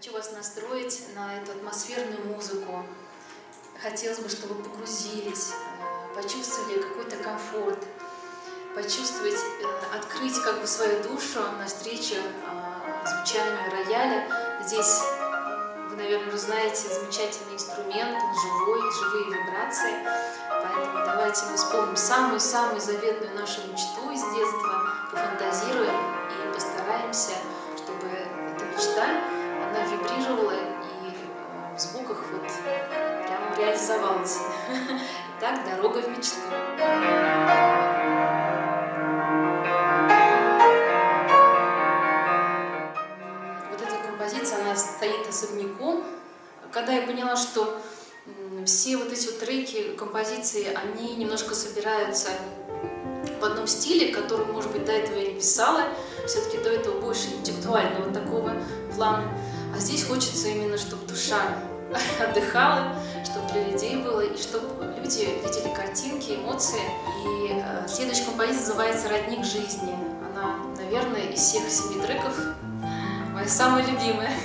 Хочу вас настроить на эту атмосферную музыку. Хотелось бы, чтобы вы погрузились, почувствовали какой-то комфорт, почувствовать, открыть свою душу навстречу звучанию рояля. Здесь вы, наверное, уже знаете замечательный инструмент, он живой, живые вибрации. Поэтому давайте мы вспомним самую-самую заветную нашу мечту из детства, пофантазируем и постараемся, чтобы эта мечта, она вибрировала и в звуках прям реализовалась. Итак, дорога в мечту. Вот эта композиция, она стоит особняком. Когда я поняла, что все эти треки, композиции, они немножко собираются в одном стиле, который, может быть, до этого я не писала, все-таки до этого больше интеллектуального такого плана. А здесь хочется именно, чтобы душа отдыхала, чтобы для людей было, и чтобы люди видели картинки, эмоции. И следующая композиция называется «Родник жизни». Она, наверное, из всех 7 треков моя самая любимая.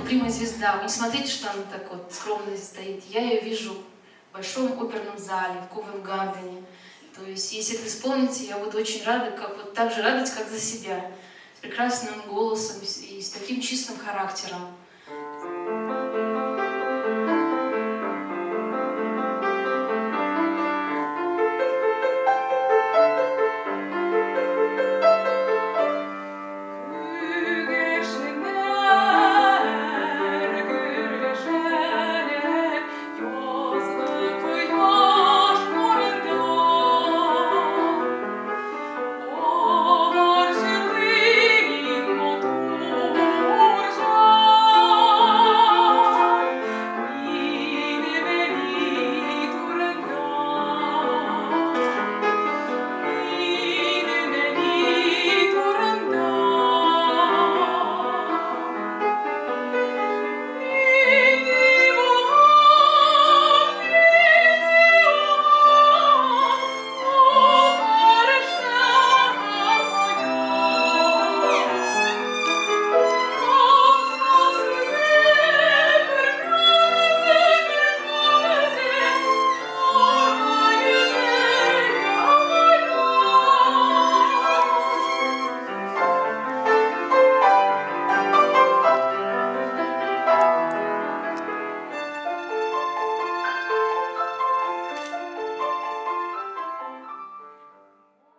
Прима-звезда. Вы не смотрите, что она так скромно здесь стоит. Я ее вижу в большом оперном зале, в Ковент-Гардене. То есть, если это исполните, я буду очень рада, так же радовать, как за себя. С прекрасным голосом и с таким чистым характером.